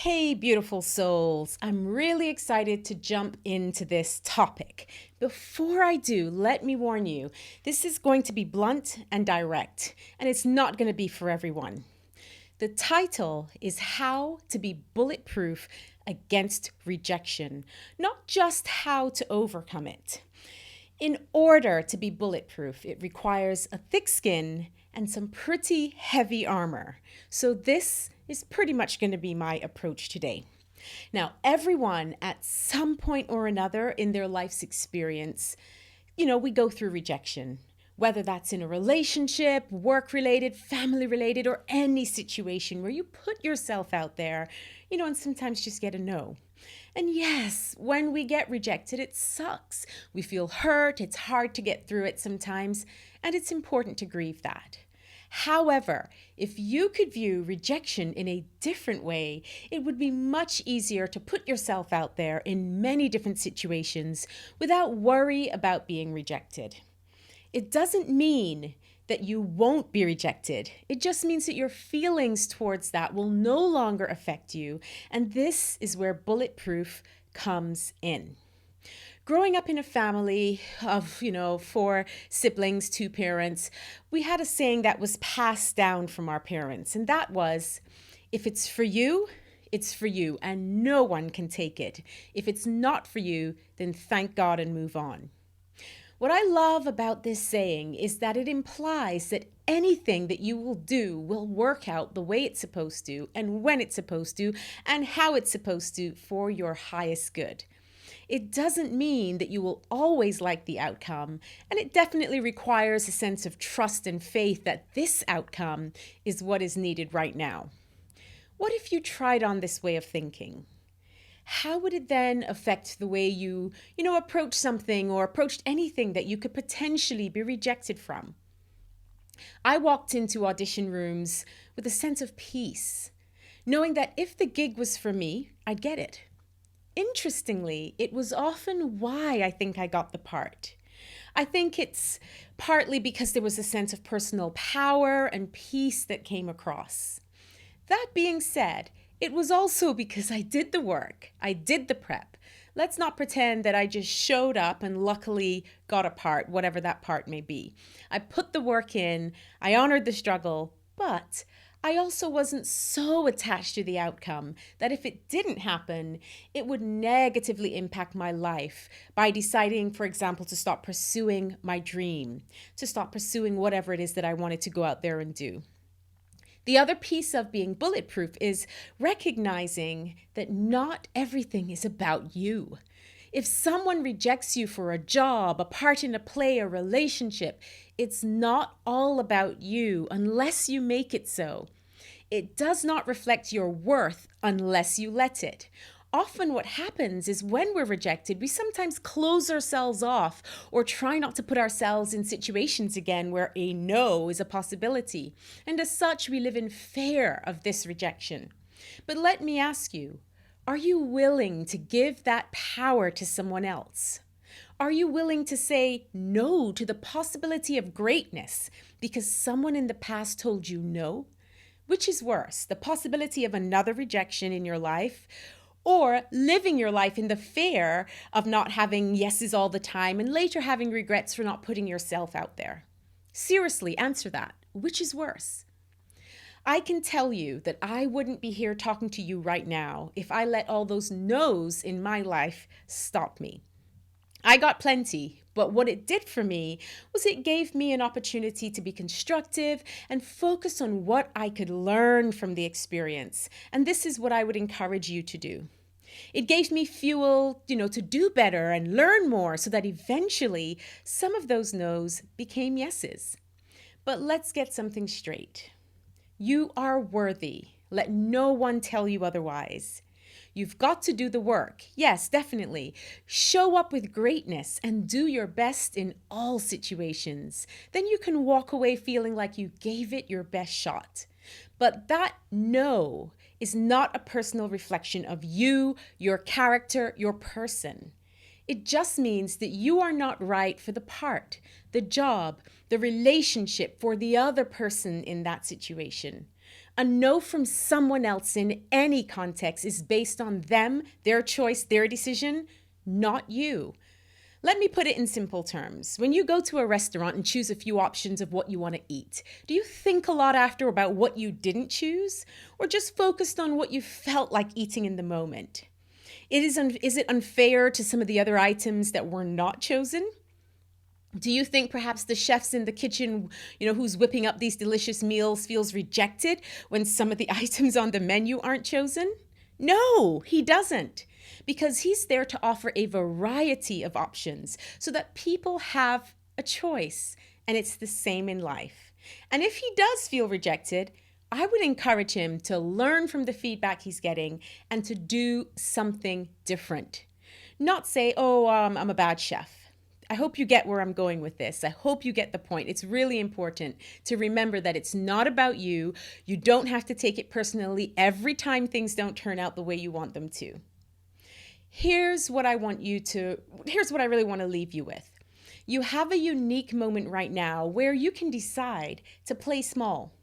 Hey, beautiful souls. I'm really excited to jump into this topic. Before I do, let me warn you, this is going to be blunt and direct, and it's not going to be for everyone. The title is How to Be Bulletproof Against Rejection, not just how to overcome it. In order to be bulletproof, it requires a thick skin and some pretty heavy armor. So, this is pretty much going to be my approach today. Now, everyone at some point or another in their life's experience, we go through rejection, whether that's in a relationship, work related, family related, or any situation where you put yourself out there, and sometimes just get a no. And yes, when we get rejected, it sucks. We feel hurt, it's hard to get through it sometimes, and it's important to grieve that. However, if you could view rejection in a different way, it would be much easier to put yourself out there in many different situations without worry about being rejected. It doesn't mean that you won't be rejected. It just means that your feelings towards that will no longer affect you. And this is where Bulletproof comes in. Growing up in a family of, four siblings, two parents, we had a saying that was passed down from our parents. And that was, if it's for you, it's for you, and no one can take it. If it's not for you, then thank God and move on. What I love about this saying is that it implies that anything that you will do will work out the way it's supposed to, and when it's supposed to, and how it's supposed to for your highest good. It doesn't mean that you will always like the outcome, and it definitely requires a sense of trust and faith that this outcome is what is needed right now. What if you tried on this way of thinking? How would it then affect the way you approach something or approached anything that you could potentially be rejected from? I walked into audition rooms with a sense of peace, knowing that if the gig was for me, I'd get it. Interestingly, it was often why I think I got the part. I think it's partly because there was a sense of personal power and peace that came across. That being said, it was also because I did the work. I did the prep. Let's not pretend that I just showed up and luckily got a part, whatever that part may be. I put the work in, I honored the struggle, but I also wasn't so attached to the outcome that if it didn't happen, it would negatively impact my life by deciding, for example, to stop pursuing my dream, to stop pursuing whatever it is that I wanted to go out there and do. The other piece of being bulletproof is recognizing that not everything is about you. If someone rejects you for a job, a part in a play, a relationship, it's not all about you unless you make it so. It does not reflect your worth unless you let it. Often what happens is when we're rejected, we sometimes close ourselves off or try not to put ourselves in situations again where a no is a possibility. And as such, we live in fear of this rejection. But let me ask you, are you willing to give that power to someone else? Are you willing to say no to the possibility of greatness because someone in the past told you no? Which is worse, the possibility of another rejection in your life, or living your life in the fear of not having yeses all the time and later having regrets for not putting yourself out there? Seriously, answer that. Which is worse? I can tell you that I wouldn't be here talking to you right now if I let all those no's in my life stop me. I got plenty, but what it did for me was it gave me an opportunity to be constructive and focus on what I could learn from the experience. And this is what I would encourage you to do. It gave me fuel, to do better and learn more so that eventually some of those no's became yeses. But let's get something straight. You are worthy. Let no one tell you otherwise. You've got to do the work. Yes, definitely. Show up with greatness and do your best in all situations. Then you can walk away feeling like you gave it your best shot. But that no is not a personal reflection of you, your character, your person. It just means that you are not right for the part, the job, the relationship for the other person in that situation. A no from someone else in any context is based on them, their choice, their decision, not you. Let me put it in simple terms. When you go to a restaurant and choose a few options of what you want to eat, do you think a lot after about what you didn't choose, or just focused on what you felt like eating in the moment? Is it unfair to some of the other items that were not chosen? Do you think perhaps the chefs in the kitchen, who's whipping up these delicious meals feels rejected when some of the items on the menu aren't chosen? No, he doesn't. Because he's there to offer a variety of options so that people have a choice. And it's the same in life. And if he does feel rejected, I would encourage him to learn from the feedback he's getting and to do something different. Not say, I'm a bad chef. I hope you get where I'm going with this. I hope you get the point. It's really important to remember that it's not about you. You don't have to take it personally every time things don't turn out the way you want them to. Here's what I really want to leave you with. You have a unique moment right now where you can decide to play small.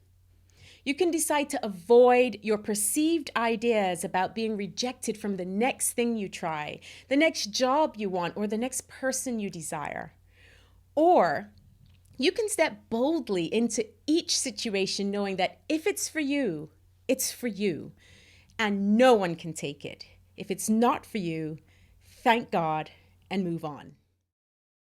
You can decide to avoid your perceived ideas about being rejected from the next thing you try, the next job you want, or the next person you desire. Or you can step boldly into each situation knowing that if it's for you, it's for you, and no one can take it. If it's not for you, thank God and move on.